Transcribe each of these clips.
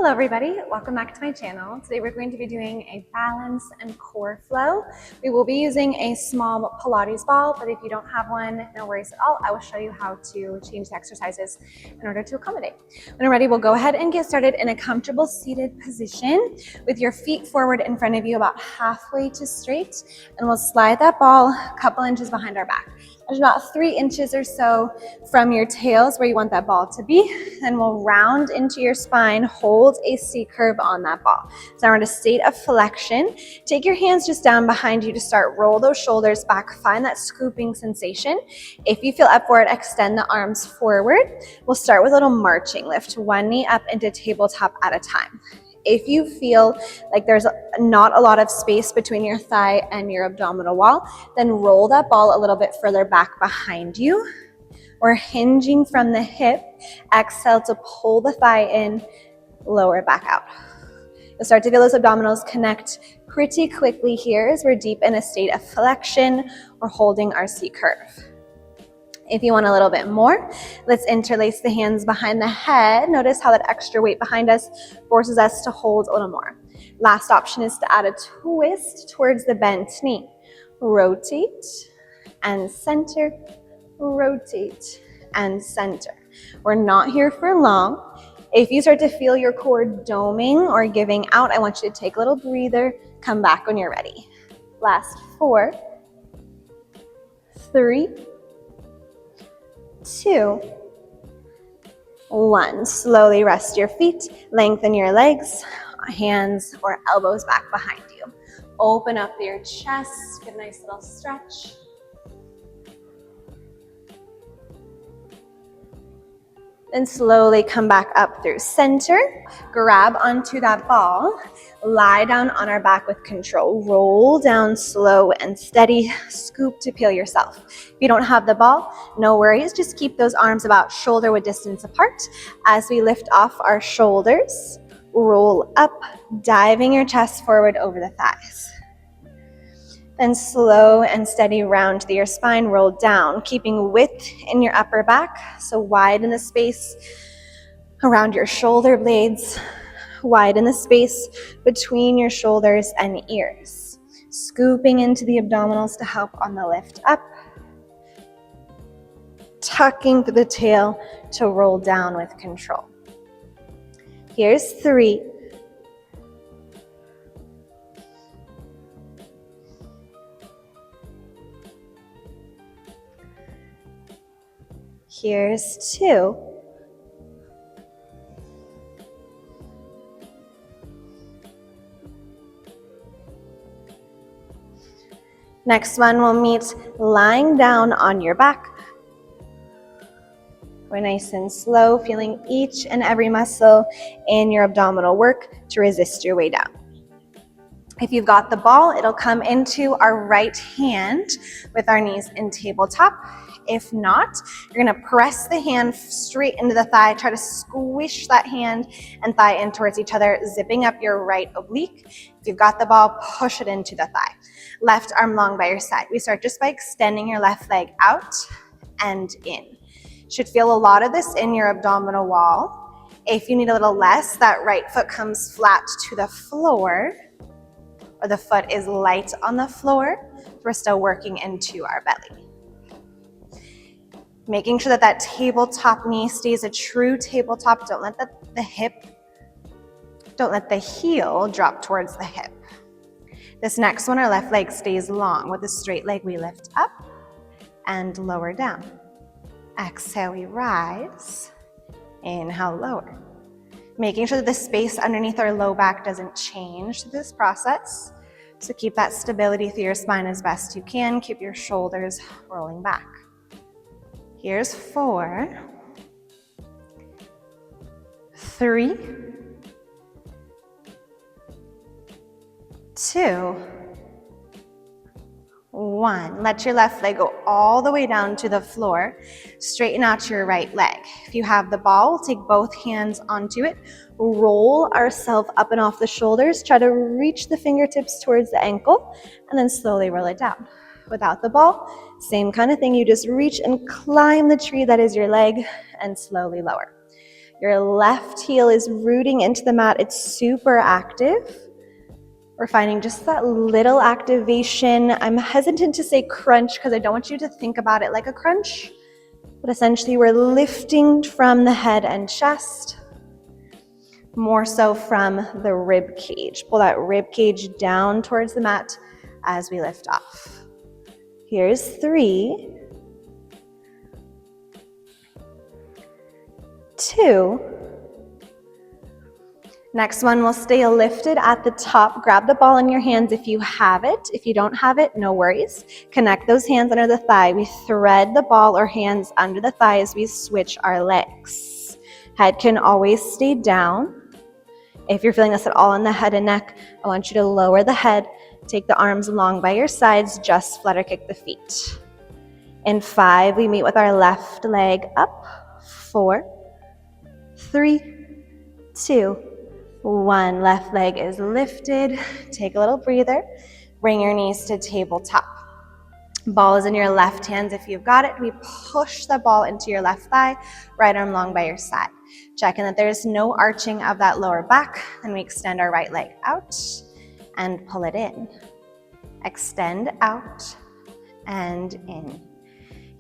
Hello everybody, welcome back to my channel. Today we're going to be doing a balance and core flow. We will be using a small Pilates ball, but if you don't have one, no worries at all. I will show you how to change the exercises in order to accommodate. When you're ready, we'll go ahead and get started in a comfortable seated position with your feet forward in front of you about halfway to straight, and we'll slide that ball a couple inches behind our back. There's about 3 inches or so from your tails where you want that ball to be. Then we'll round into your spine, hold a C curve on that ball. So now we're in a state of flexion. Take your hands just down behind you to start. Roll those shoulders back. Find that scooping sensation. If you feel up for it, extend the arms forward. We'll start with a little marching lift. One knee up into tabletop at a time. If you feel like there's not a lot of space between your thigh and your abdominal wall, then roll that ball a little bit further back behind you. We're hinging from the hip. Exhale to pull the thigh in, lower it back out. You'll start to feel those abdominals connect pretty quickly here as we're deep in a state of flexion. We're holding our C curve. If you want a little bit more, let's interlace the hands behind the head. Notice how that extra weight behind us forces us to hold a little more. Last option is to add a twist towards the bent knee. Rotate and center, rotate and center. We're not here for long. If you start to feel your core doming or giving out, I want you to take a little breather. Come back when you're ready. Last 4, 3, 2, 1. Slowly rest your feet, lengthen your legs, hands or elbows back behind you. Open up your chest, get a nice little stretch. Then slowly come back up through center. Grab onto that ball. Lie down on our back with control. Roll down slow and steady. Scoop to peel yourself. If you don't have the ball, no worries. Just keep those arms about shoulder width distance apart. As we lift off our shoulders, roll up, diving your chest forward over the thighs. Then slow and steady round through your spine, roll down, keeping width in your upper back. So widen the space around your shoulder blades, widen the space between your shoulders and ears. Scooping into the abdominals to help on the lift up. Tucking through the tail to roll down with control. Here's 3. Here's 2. Next one we'll meet lying down on your back. We're nice and slow, feeling each and every muscle in your abdominal work to resist your way down. If you've got the ball, it'll come into our right hand with our knees in tabletop. If not, you're gonna press the hand straight into the thigh, try to squish that hand and thigh in towards each other, zipping up your right oblique. If you've got the ball, push it into the thigh. Left arm long by your side. We start just by extending your left leg out and in. Should feel a lot of this in your abdominal wall. If you need a little less, that right foot comes flat to the floor, or the foot is light on the floor. We're still working into our belly. Making sure that that tabletop knee stays a true tabletop. Don't let the heel drop towards the hip. This next one, our left leg stays long. With a straight leg, we lift up and lower down. Exhale, we rise. Inhale, lower. Making sure that the space underneath our low back doesn't change through this process. So keep that stability through your spine as best you can. Keep your shoulders rolling back. Here's 4, 3, 2, 1. Let your left leg go all the way down to the floor. Straighten out your right leg. If you have the ball, take both hands onto it. Roll ourselves up and off the shoulders. Try to reach the fingertips towards the ankle and then slowly roll it down. Without the ball, same kind of thing. You just reach and climb the tree that is your leg and slowly lower. Your left heel is rooting into the mat. It's super active. We're finding just that little activation. I'm hesitant to say crunch because I don't want you to think about it like a crunch, but essentially we're lifting from the head and chest, more so from the rib cage. Pull that rib cage down towards the mat as we lift off. Here's 3, 2. Next one, we'll stay lifted at the top. Grab the ball in your hands if you have it. If you don't have it, no worries. Connect those hands under the thigh. We thread the ball or hands under the thigh as we switch our legs. Head can always stay down. If you're feeling this at all in the head and neck, I want you to lower the head. Take the arms along by your sides. Just flutter kick the feet. In 5, we meet with our left leg up. 4, 3, 2, 1. Left leg is lifted. Take a little breather. Bring your knees to tabletop. Ball is in your left hands if you've got it. We push the ball into your left thigh, right arm long by your side. Checking that there's no arching of that lower back. Then we extend our right leg out and pull it in. Extend out and in.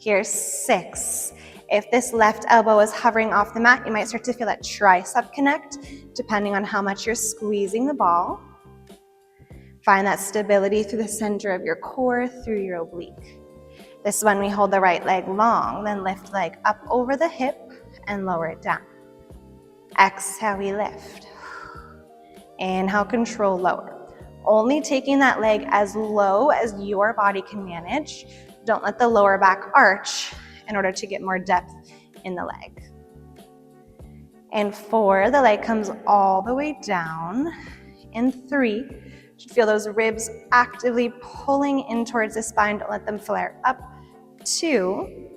Here's 6. If this left elbow is hovering off the mat, you might start to feel that tricep connect, depending on how much you're squeezing the ball. Find that stability through the center of your core, through your oblique. This one, we hold the right leg long, then lift leg up over the hip and lower it down. Exhale, we lift. Inhale, control, lower. Only taking that leg as low as your body can manage. Don't let the lower back arch in order to get more depth in the leg. In 4, the leg comes all the way down. In 3, you should feel those ribs actively pulling in towards the spine. Don't let them flare up. 2,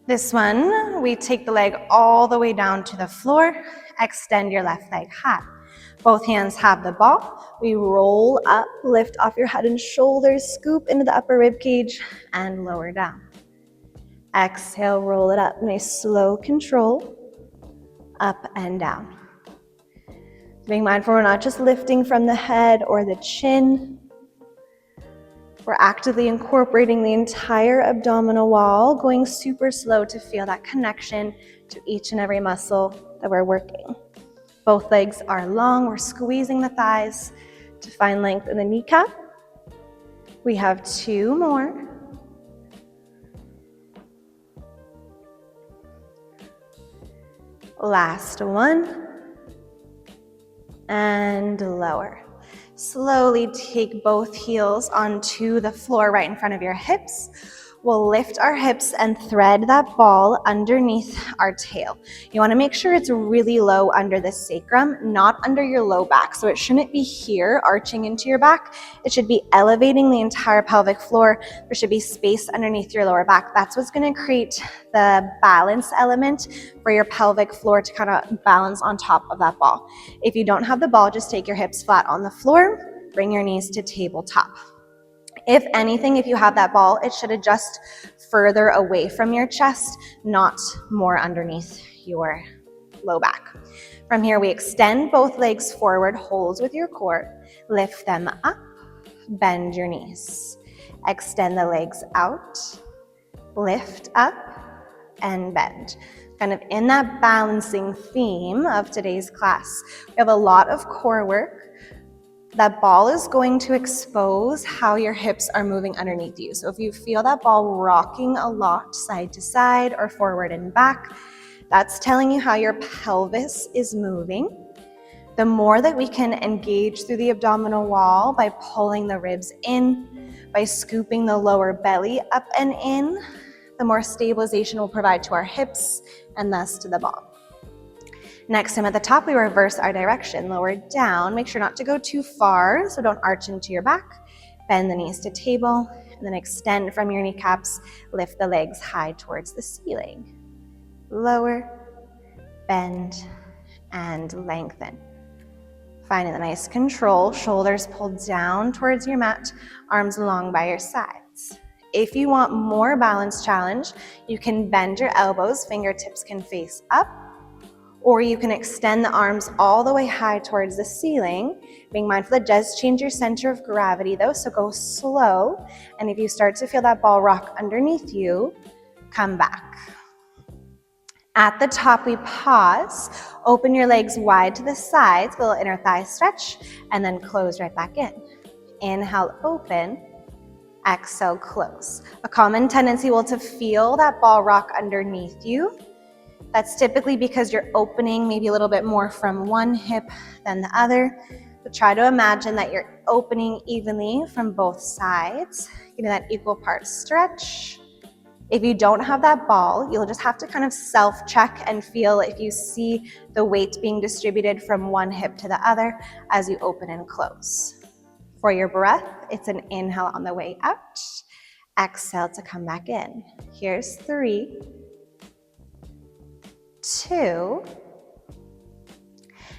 this one, we take the leg all the way down to the floor. Extend your left leg high. Both hands have the ball. We roll up, lift off your head and shoulders, scoop into the upper rib cage and lower down. Exhale, roll it up. Nice slow control, up and down. Being mindful we're not just lifting from the head or the chin. We're actively incorporating the entire abdominal wall, going super slow to feel that connection to each and every muscle that we're working. Both legs are long. We're squeezing the thighs to find length in the kneecap. We have 2 more. Last one. And lower. Slowly take both heels onto the floor right in front of your hips. We'll lift our hips and thread that ball underneath our tail. You want to make sure it's really low under the sacrum, not under your low back. So it shouldn't be here arching into your back. It should be elevating the entire pelvic floor. There should be space underneath your lower back. That's what's going to create the balance element for your pelvic floor to kind of balance on top of that ball. If you don't have the ball, just take your hips flat on the floor. Bring your knees to tabletop. If anything, if you have that ball, it should adjust further away from your chest, not more underneath your low back. From here, we extend both legs forward, hold with your core, lift them up, bend your knees. Extend the legs out, lift up, and bend. Kind of in that balancing theme of today's class, we have a lot of core work. That ball is going to expose how your hips are moving underneath you. So if you feel that ball rocking a lot side to side or forward and back, that's telling you how your pelvis is moving. The more that we can engage through the abdominal wall by pulling the ribs in, by scooping the lower belly up and in, the more stabilization we'll provide to our hips and thus to the ball. Next time at the top, we reverse our direction, lower down. Make sure not to go too far, so don't arch into your back. Bend the knees to table, and then extend from your kneecaps. Lift the legs high towards the ceiling. Lower, bend, and lengthen. Finding the nice control, shoulders pulled down towards your mat, arms long by your sides. If you want more balance challenge, you can bend your elbows, fingertips can face up. Or you can extend the arms all the way high towards the ceiling. Being mindful that does change your center of gravity though, so go slow. And if you start to feel that ball rock underneath you, come back. At the top, we pause. Open your legs wide to the sides, little inner thigh stretch, and then close right back in. Inhale, open. Exhale, close. A common tendency will to feel that ball rock underneath you. That's typically because you're opening maybe a little bit more from one hip than the other. But try to imagine that you're opening evenly from both sides, getting that equal part stretch. If you don't have that ball, you'll just have to kind of self-check and feel if you see the weight being distributed from one hip to the other as you open and close. For your breath, it's an inhale on the way out. Exhale to come back in. Here's 3, 2.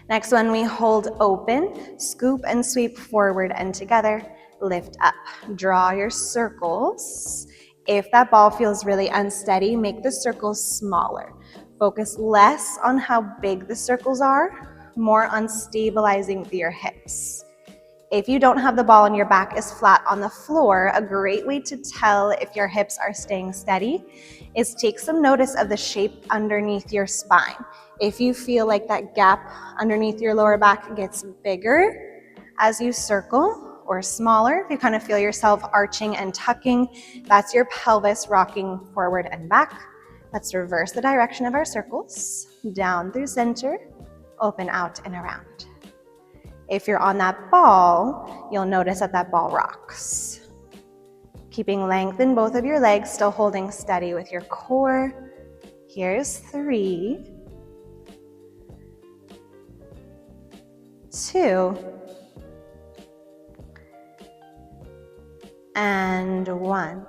Next one, we hold open, scoop and sweep forward and together, lift up. Draw your circles. If that ball feels really unsteady, make the circles smaller. Focus less on how big the circles are, more on stabilizing your hips. If you don't have the ball and your back is flat on the floor, a great way to tell if your hips are staying steady is take some notice of the shape underneath your spine. If you feel like that gap underneath your lower back gets bigger as you circle, or smaller, if you kind of feel yourself arching and tucking, that's your pelvis rocking forward and back. Let's reverse the direction of our circles. Down through center, open out and around. If you're on that ball, you'll notice that that ball rocks. Keeping length in both of your legs, still holding steady with your core. Here's 3, 2, and 1.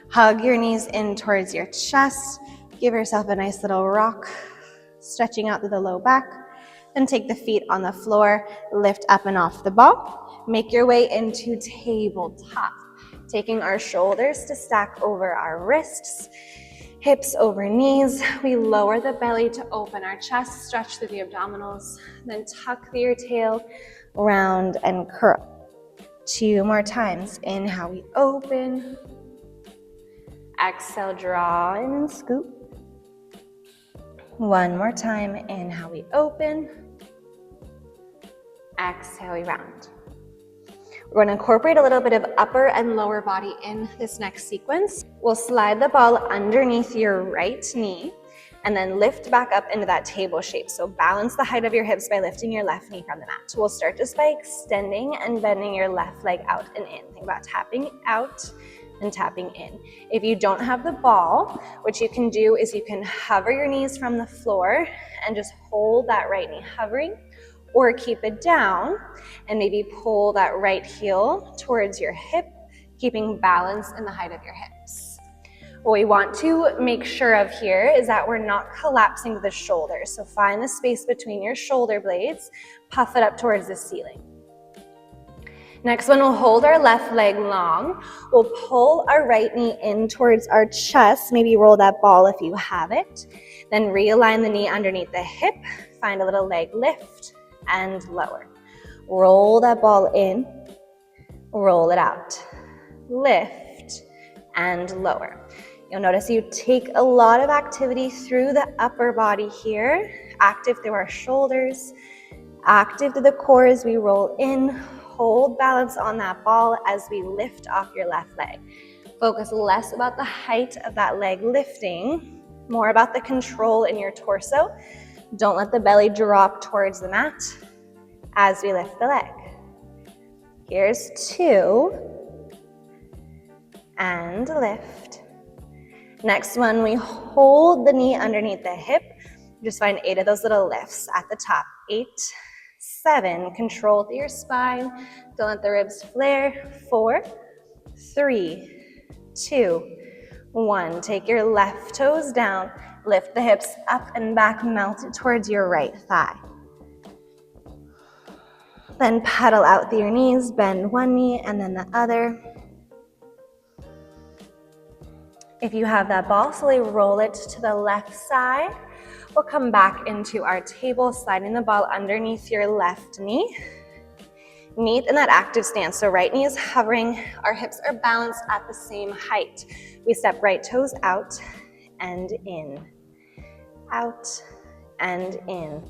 Hug your knees in towards your chest. Give yourself a nice little rock, stretching out through the low back. Then take the feet on the floor, lift up and off the ball. Make your way into tabletop. Taking our shoulders to stack over our wrists, hips over knees. We lower the belly to open our chest, stretch through the abdominals, then tuck through your tail, round and curl. 2 more times. Inhale, we open. Exhale, draw in and scoop. 1 more time. Inhale, we open. Exhale, we round. We're going to incorporate a little bit of upper and lower body in this next sequence. We'll slide the ball underneath your right knee and then lift back up into that table shape. So balance the height of your hips by lifting your left knee from the mat. We'll start just by extending and bending your left leg out and in. Think about tapping out and tapping in. If you don't have the ball, what you can do is you can hover your knees from the floor and just hold that right knee hovering, or keep it down and maybe pull that right heel towards your hip, keeping balance in the height of your hips. What we want to make sure of here is that we're not collapsing the shoulders. So find the space between your shoulder blades, puff it up towards the ceiling. Next one, we'll hold our left leg long. We'll pull our right knee in towards our chest, maybe roll that ball if you have it. Then realign the knee underneath the hip, find a little leg lift and lower. Roll that ball in, roll it out. Lift and lower. You'll notice you take a lot of activity through the upper body here, active through our shoulders, active through the core as we roll in. Hold balance on that ball as we lift off your left leg. Focus less about the height of that leg lifting, more about the control in your torso. Don't let the belly drop towards the mat as we lift the leg. Here's 2, and lift. Next one, we hold the knee underneath the hip. Just find 8 of those little lifts at the top. 8, 7, control through your spine. Don't let the ribs flare. 4, 3, 2, 1. Take your left toes down. Lift the hips up and back, melt it towards your right thigh. Then pedal out through your knees, bend one knee and then the other. If you have that ball, slowly roll it to the left side. We'll come back into our table, sliding the ball underneath your left knee. Meet in that active stance. So right knee is hovering, our hips are balanced at the same height. We step right toes out and in, out and in.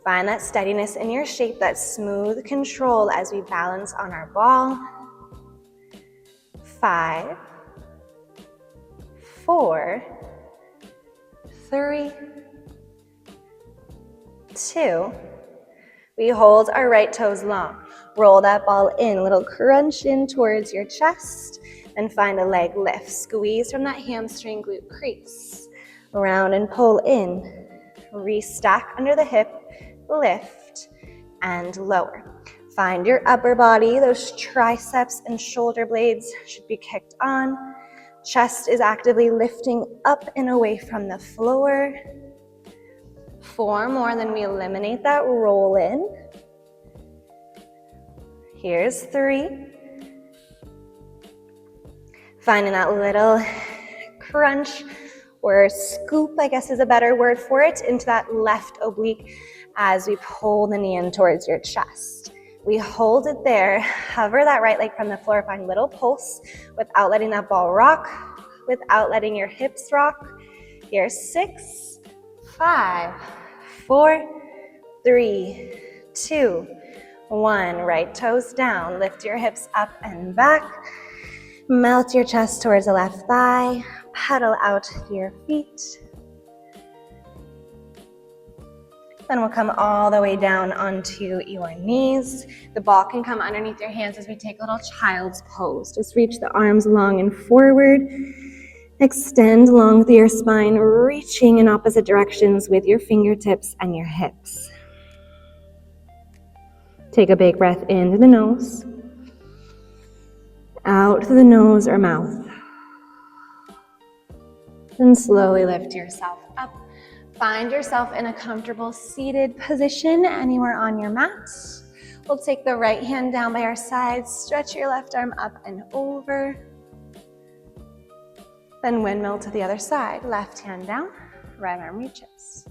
Find that steadiness in your shape, that smooth control as we balance on our ball. 5, 4, 3, 2. We hold our right toes long. Roll that ball in, a little crunch in towards your chest, and find a leg lift. Squeeze from that hamstring glute crease. Round and pull in. Restack under the hip, lift, and lower. Find your upper body. Those triceps and shoulder blades should be kicked on. Chest is actively lifting up and away from the floor. 4 more, then we eliminate that roll in. Here's 3. Finding that little crunch or scoop, I guess is a better word for it, into that left oblique as we pull the knee in towards your chest. We hold it there, hover that right leg from the floor, find little pulse without letting that ball rock, without letting your hips rock. Here's 6, 5, 4, 3, 2, 1. Right toes down, lift your hips up and back. Melt your chest towards the left thigh, pedal out your feet. Then we'll come all the way down onto your knees. The ball can come underneath your hands as we take a little child's pose. Just reach the arms long and forward. Extend long through your spine, reaching in opposite directions with your fingertips and your hips. Take a big breath in through the nose, out through the nose or mouth. Then slowly lift yourself up. Find yourself in a comfortable seated position anywhere on your mat. We'll take the right hand down by our sides, stretch your left arm up and over. Then windmill to the other side. Left hand down, right arm reaches.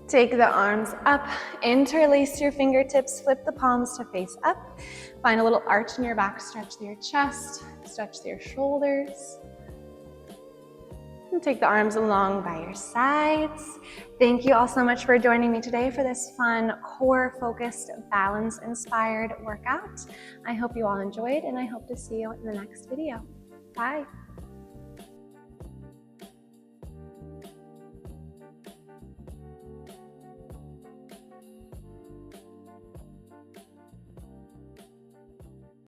Take the arms up, interlace your fingertips, flip the palms to face up. Find a little arch in your back, stretch through your chest, stretch through your shoulders. And take the arms along by your sides. Thank you all so much for joining me today for this fun, core-focused, balance-inspired workout. I hope you all enjoyed, and I hope to see you in the next video. Bye.